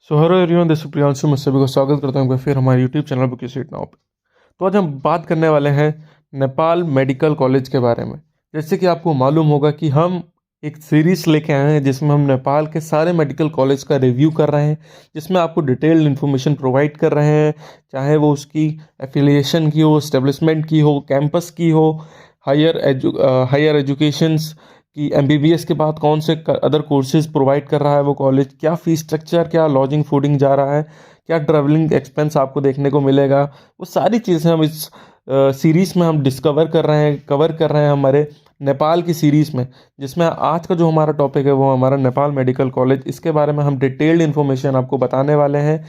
So hello everyone, this is Priyanshu. मैं सभी को स्वागत करता हूँ फिर हमारे YouTube channel book seat now पे। तो आज हम बात करने वाले हैं नेपाल मेडिकल कॉलेज के बारे में। जैसे कि आपको मालूम होगा कि हम एक सीरीज लेके आए हैं जिसमें हम नेपाल के सारे मेडिकल कॉलेज का रिव्यू कर रहे हैं, जिसमें आपको डिटेल्ड इन्फॉर्मेशन प्रोवाइड कर रहे हैं, चाहे वो उसकी एफिलिएशन की हो, एस्टेब्लिशमेंट की हो, कैंपस की हो, हायर एजुकेशंस कि एमबीबीएस के बाद कौन से अदर कोर्सेज प्रोवाइड कर रहा है वो कॉलेज, क्या फीस स्ट्रक्चर, क्या लॉजिंग फूडिंग जा रहा है, क्या ट्रैवलिंग एक्सपेंस आपको देखने को मिलेगा। वो सारी चीज़ें हम इस सीरीज़ में हम डिस्कवर कर रहे हैं, कवर कर रहे हैं हमारे नेपाल की सीरीज़ में, जिसमें आज का जो हमारा टॉपिक है वो हमारा नेपाल मेडिकल कॉलेज। इसके बारे में हम डिटेल्ड इन्फॉर्मेशन आपको बताने वाले हैं।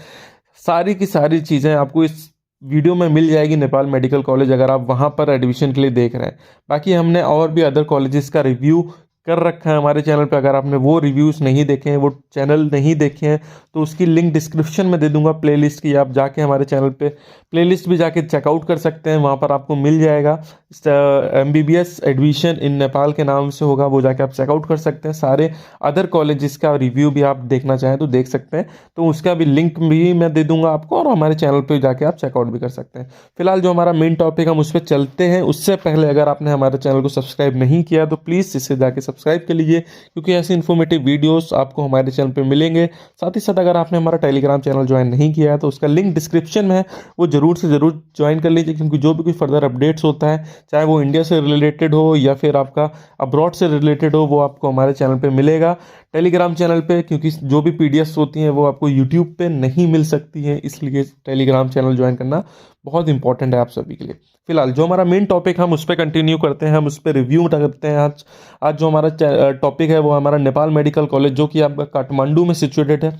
सारी की सारी चीज़ें आपको इस वीडियो में मिल जाएगी नेपाल मेडिकल कॉलेज, अगर आप वहाँ पर एडमिशन के लिए देख रहे हैं। बाकी हमने और भी अदर कॉलेजेस का रिव्यू कर रखा है हमारे चैनल पे। अगर आपने वो रिव्यूज़ नहीं देखे हैं, वो चैनल नहीं देखे हैं, तो उसकी लिंक डिस्क्रिप्शन में दे दूंगा प्लेलिस्ट की। आप जाके हमारे चैनल पे प्लेलिस्ट भी जाके चेकआउट कर सकते हैं, वहाँ पर आपको मिल जाएगा। एमबीबीएस एडमिशन इन नेपाल के नाम से होगा, वो जाके आप चेकआउट कर सकते हैं। सारे अदर कॉलेजेस का रिव्यू भी आप देखना चाहें तो देख सकते हैं, तो उसका भी लिंक भी मैं दे दूंगा आपको, और हमारे चैनल पर जाके आप चेकआउट भी कर सकते हैं। फिलहाल जो हमारा मेन टॉपिक, हम उस पर चलते हैं। उससे पहले अगर आपने हमारे चैनल को सब्सक्राइब नहीं किया तो प्लीज़ इसे जाके सब्सक्राइब कर लीजिए, क्योंकि ऐसे इन्फॉर्मेटिव वीडियोस आपको हमारे चैनल पे मिलेंगे। साथ ही साथ अगर आपने हमारा टेलीग्राम चैनल ज्वाइन नहीं किया है तो उसका लिंक डिस्क्रिप्शन में है, वो जरूर से ज़रूर ज्वाइन कर लीजिए, क्योंकि जो भी कोई फर्दर अपडेट्स होता है, चाहे वो इंडिया से रिलेटेड हो या फिर आपका अब्रॉड से रिलेटेड हो, वो आपको हमारे चैनल पर मिलेगा टेलीग्राम चैनल पे। क्योंकि जो भी पीडीएफ्स होती हैं वो आपको यूट्यूब पे नहीं मिल सकती हैं, इसलिए टेलीग्राम चैनल ज्वाइन करना बहुत इंपॉर्टेंट है आप सभी के लिए। फिलहाल जो हमारा मेन टॉपिक, हम उस पर कंटिन्यू करते हैं, हम उस पर रिव्यू करते हैं। आज आज जो हमारा टॉपिक है वो हमारा नेपाल मेडिकल कॉलेज, जो कि आपका काठमांडू में सिचुएटेड है।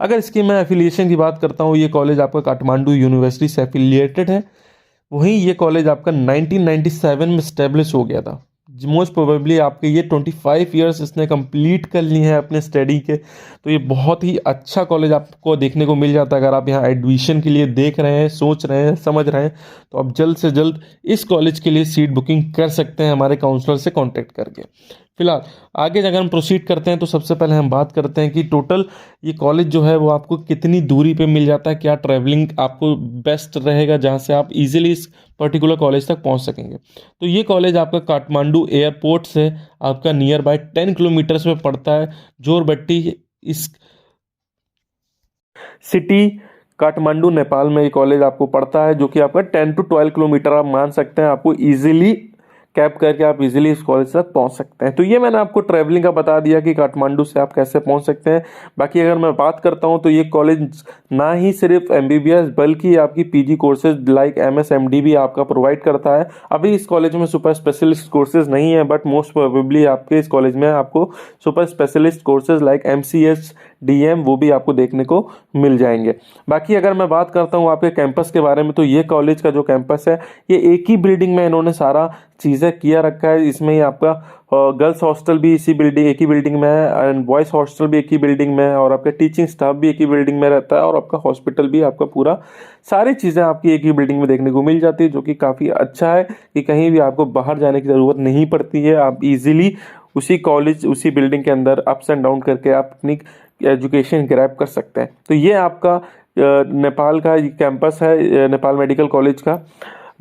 अगर इसकी मैं एफिलिएशन की बात करता हूँ, ये कॉलेज आपका काठमांडू यूनिवर्सिटी से एफिलिएटेड है। वहीं ये कॉलेज आपका 1997 में स्टेब्लिश हो गया था। मोस्ट प्रोबेबली आपके ये 25 ईयर्स इसने कंप्लीट कर लिए हैं अपने स्टडी के। तो ये बहुत ही अच्छा कॉलेज आपको देखने को मिल जाता है। अगर आप यहाँ एडमिशन के लिए देख रहे हैं, सोच रहे हैं, समझ रहे हैं, तो आप जल्द से जल्द इस कॉलेज के लिए सीट बुकिंग कर सकते हैं हमारे काउंसलर से कॉन्टैक्ट करके। फिलहाल आगे अगर हम प्रोसीड करते हैं तो सबसे पहले हम बात करते हैं कि टोटल ये कॉलेज जो है वो आपको कितनी दूरी पे मिल जाता है, क्या ट्रैवलिंग आपको बेस्ट रहेगा जहाँ से आप इजीली इस पर्टिकुलर कॉलेज तक पहुँच सकेंगे। तो ये कॉलेज आपका काठमांडू एयरपोर्ट से आपका नियर बाय 10 किलोमीटर्स में पड़ता है। जोरबट्टी इस सिटी काठमांडू नेपाल में ये कॉलेज आपको पड़ता है, जो कि आपका 10 to 12 किलोमीटर आप मान सकते हैं। आपको इजीली कैब करके आप इजीली इस कॉलेज तक पहुंच सकते हैं। तो ये मैंने आपको ट्रैवलिंग का बता दिया कि काठमांडू से आप कैसे पहुंच सकते हैं। बाकी अगर मैं बात करता हूं तो ये कॉलेज ना ही सिर्फ एमबीबीएस बल्कि आपकी पीजी कोर्सेज लाइक एमएसएमडी भी आपका प्रोवाइड करता है। अभी इस कॉलेज में सुपर स्पेशलिस्ट कोर्सेज नहीं है, बट मोस्ट प्रोबेबली आपके इस कॉलेज में आपको super specialist courses like MCS DM वो भी आपको देखने को मिल जाएंगे। बाकी अगर मैं बात करता हूँ आपके कैंपस के बारे में, तो ये कॉलेज का जो कैंपस है ये एक ही बिल्डिंग में इन्होंने सारा चीज़ें किया रखा है। इसमें ही आपका गर्ल्स हॉस्टल भी इसी बिल्डिंग एक ही बिल्डिंग में है, एंड बॉयज़ हॉस्टल भी एक ही बिल्डिंग में है, और आपका टीचिंग स्टाफ भी एक ही बिल्डिंग में रहता है, और आपका हॉस्पिटल भी आपका पूरा सारी चीज़ें आपकी एक ही बिल्डिंग में देखने को मिल जाती है, जो कि काफ़ी अच्छा है कि कहीं भी आपको बाहर जाने की ज़रूरत नहीं पड़ती है। आप इजीली उसी कॉलेज उसी बिल्डिंग के अंदर अप्स एंड डाउन करके आप अपनी एजुकेशन ग्रैब कर सकते हैं। तो ये आपका नेपाल का कैंपस है नेपाल मेडिकल कॉलेज का।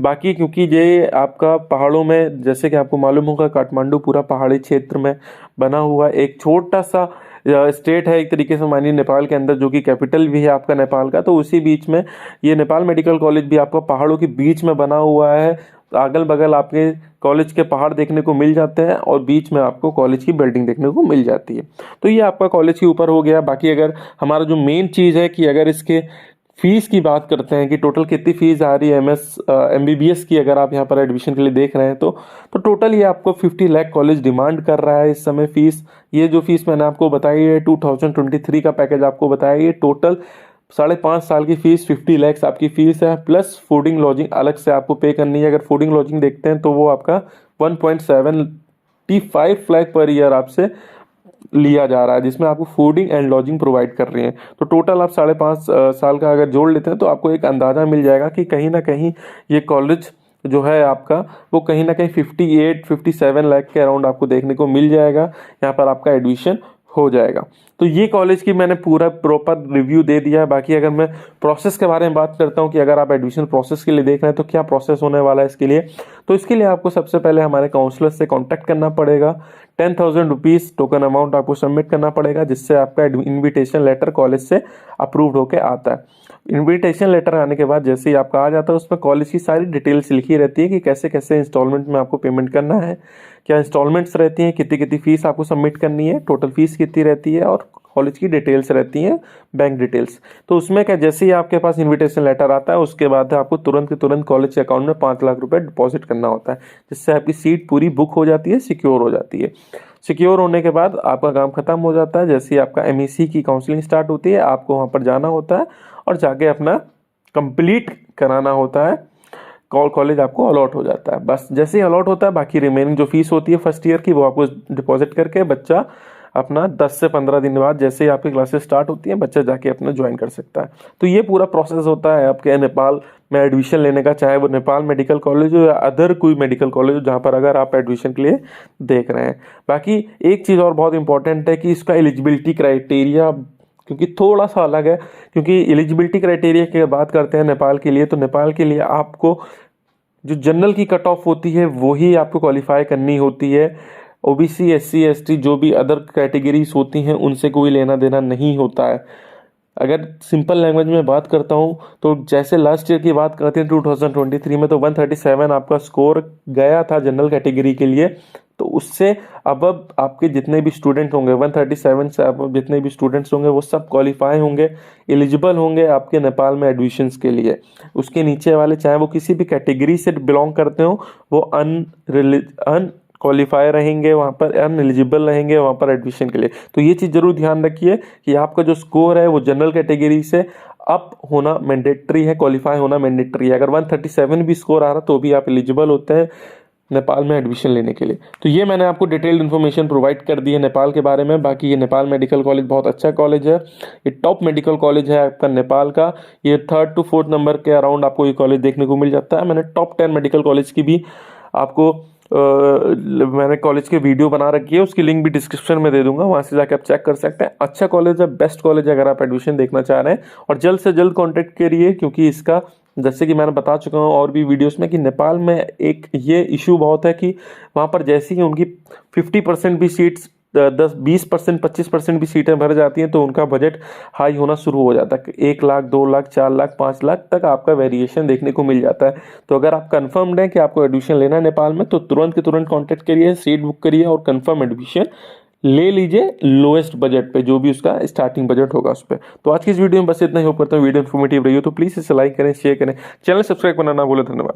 बाकी क्योंकि ये आपका पहाड़ों में, जैसे कि आपको मालूम होगा, काठमांडू पूरा पहाड़ी क्षेत्र में बना हुआ एक छोटा सा स्टेट है एक तरीके से मानिए नेपाल के अंदर, जो कि कैपिटल भी है आपका नेपाल का। तो उसी बीच में ये नेपाल मेडिकल कॉलेज भी आपका पहाड़ों के बीच में बना हुआ है। अगल बगल आपके कॉलेज के पहाड़ देखने को मिल जाते हैं, और बीच में आपको कॉलेज की बिल्डिंग देखने को मिल जाती है। तो ये आपका कॉलेज के ऊपर हो गया। बाकी अगर हमारा जो मेन चीज़ है कि अगर इसके फीस की बात करते हैं कि टोटल कितनी फीस आ रही है एमबीबीएस की, अगर आप यहाँ पर एडमिशन के लिए देख रहे हैं तो टोटल ये आपको 50 लाख कॉलेज डिमांड कर रहा है इस समय फीस। ये जो फीस मैंने आपको बताई है 2023 का पैकेज आपको बताया, ये टोटल 5.5 साल की फीस 50 लाख आपकी फीस है, प्लस फूडिंग लॉजिंग अलग से आपको पे करनी है। अगर फूडिंग लॉजिंग देखते हैं तो वो आपका 1.75 लाख पर ईयर आपसे लिया जा रहा है, जिसमें आपको फूडिंग एंड लॉजिंग प्रोवाइड कर रही है। तो टोटल आप 5.5 साल का अगर जोड़ लेते हैं तो आपको एक अंदाज़ा मिल जाएगा कि कहीं ना कहीं ये कॉलेज जो है आपका वो कहीं ना कहीं 58-57 लाख के अराउंड आपको देखने को मिल जाएगा। यहाँ पर आपका एडमिशन हो जाएगा। तो ये कॉलेज की मैंने पूरा प्रॉपर रिव्यू दे दिया है। बाकी अगर मैं प्रोसेस के बारे में बात करता हूँ कि अगर आप एडमिशन प्रोसेस के लिए देख रहे हैं तो क्या प्रोसेस होने वाला है इसके लिए, तो इसके लिए आपको सबसे पहले हमारे काउंसलर से कांटेक्ट करना पड़ेगा। 10,000 रुपीज़ टोकन अमाउंट आपको सबमिट करना पड़ेगा, जिससे आपका इन्विटेशन लेटर कॉलेज से अप्रूव्ड होकर आता है। इन्विटेशन लेटर आने के बाद जैसे ही आपका आ जाता है, उसमें कॉलेज की सारी डिटेल्स लिखी रहती है कि कैसे कैसे इंस्टॉलमेंट में आपको पेमेंट करना है, क्या इंस्टॉलमेंट्स रहती हैं, कितनी कितनी फीस आपको सबमिट करनी है, टोटल फीस कितनी रहती है, और कॉलेज की डिटेल्स रहती हैं, बैंक डिटेल्स। तो उसमें क्या, जैसे ही आपके पास इन्विटेशन लेटर आता है उसके बाद आपको तुरंत के तुरंत कॉलेज के अकाउंट में 5 लाख रुपए डिपॉजिट करना होता है, जिससे आपकी सीट पूरी बुक हो जाती है, सिक्योर हो जाती है। सिक्योर होने के बाद आपका काम खत्म हो जाता है। जैसे ही आपका MEC की काउंसलिंग स्टार्ट होती है, आपको वहाँ पर जाना होता है और जाके अपना कंप्लीट कराना होता है। कॉलेज आपको अलॉट हो जाता है। बस जैसे ही अलॉट होता है, बाकी रिमेनिंग जो फीस होती है फर्स्ट ईयर की, वो आपको डिपॉजिट करके बच्चा अपना 10 से 15 दिन बाद जैसे ही आपकी क्लासेस स्टार्ट होती हैं, बच्चा जाके अपना ज्वाइन कर सकता है। तो ये पूरा प्रोसेस होता है आपके नेपाल में एडमिशन लेने का, चाहे वो नेपाल मेडिकल कॉलेज हो या अदर कोई मेडिकल कॉलेज हो जहाँ पर अगर आप एडमिशन के लिए देख रहे हैं। बाकी एक चीज़ और बहुत इंपॉर्टेंट है कि इसका एलिजिबिलिटी क्राइटेरिया क्योंकि थोड़ा सा अलग है, क्योंकि एलिजिबिलिटी क्राइटेरिया की बात करते हैं नेपाल के लिए, तो नेपाल के लिए आपको जो जनरल की कट ऑफ होती है वही आपको क्वालिफाई करनी होती है। OBC SC ST जो भी अदर कैटेगरीज होती हैं उनसे कोई लेना देना नहीं होता है। अगर सिंपल लैंग्वेज में बात करता हूँ तो जैसे लास्ट ईयर की बात करते हैं 2023 में, तो 137 आपका स्कोर गया था जनरल कैटेगरी के लिए। तो उससे अब आपके जितने भी स्टूडेंट होंगे 137 से अब जितने भी स्टूडेंट्स होंगे वो सब क्वालिफाई होंगे, एलिजिबल होंगे आपके नेपाल में एडमिशन्स के लिए। उसके नीचे वाले चाहे वो किसी भी कैटेगरी से बिलोंग करते हो, वो अन क्वालिफाई रहेंगे, वहाँ पर अनएलिजिबल रहेंगे वहाँ पर एडमिशन के लिए। तो ये चीज़ जरूर ध्यान रखिए कि आपका जो स्कोर है वो जनरल कैटेगरी से अप होना मैंडेटरी है, क्वालिफाई होना मैंडेटरी है। अगर 137 भी स्कोर आ रहा तो भी आप एलिजिबल होते हैं नेपाल में एडमिशन लेने के लिए। तो ये मैंने आपको डिटेल्ड इन्फॉर्मेशन प्रोवाइड कर दी है नेपाल के बारे में। बाकी ये नेपाल मेडिकल कॉलेज बहुत अच्छा कॉलेज है, ये टॉप मेडिकल कॉलेज है आपका नेपाल का। ये 3rd to 4th नंबर के अराउंड आपको ये कॉलेज देखने को मिल जाता है। मैंने टॉप 10 मेडिकल कॉलेज की भी आपको मैंने कॉलेज के वीडियो बना रखी है, उसकी लिंक भी डिस्क्रिप्शन में दे दूंगा, वहाँ से जाकर आप चेक कर सकते हैं। अच्छा कॉलेज है, बेस्ट कॉलेज है अगर आप एडमिशन देखना चाह रहे हैं। और जल्द से जल्द कॉन्टैक्ट करिए, क्योंकि इसका जैसे कि मैंने बता चुका हूँ और भी वीडियोस में कि नेपाल में एक ये इशू बहुत है कि वहाँ पर जैसे ही उनकी 50% भी सीट्स 10-20%, 25% भी सीटें भर जाती हैं तो उनका बजट हाई होना शुरू हो जाता है। 1 लाख, 2 लाख, 4 लाख, 5 लाख तक आपका वेरिएशन देखने को मिल जाता है। तो अगर आप कंफर्म्ड हैं कि आपको एडमिशन लेना है नेपाल में, तो तुरंत के तुरंत कॉन्टैक्ट करिए, सीट बुक करिए और कंफर्म एडमिशन ले लीजिए लोएस्ट बजट पे, जो भी उसका स्टार्टिंग बजट होगा उस पर। तो आज की इस वीडियो में बस इतना ही। होप करता हूँ वीडियो इन्फॉर्मेटिव रही हो, तो प्लीज़ इसे लाइक करें, शेयर करें, चैनल सब्सक्राइब करना ना भूलें। धन्यवाद।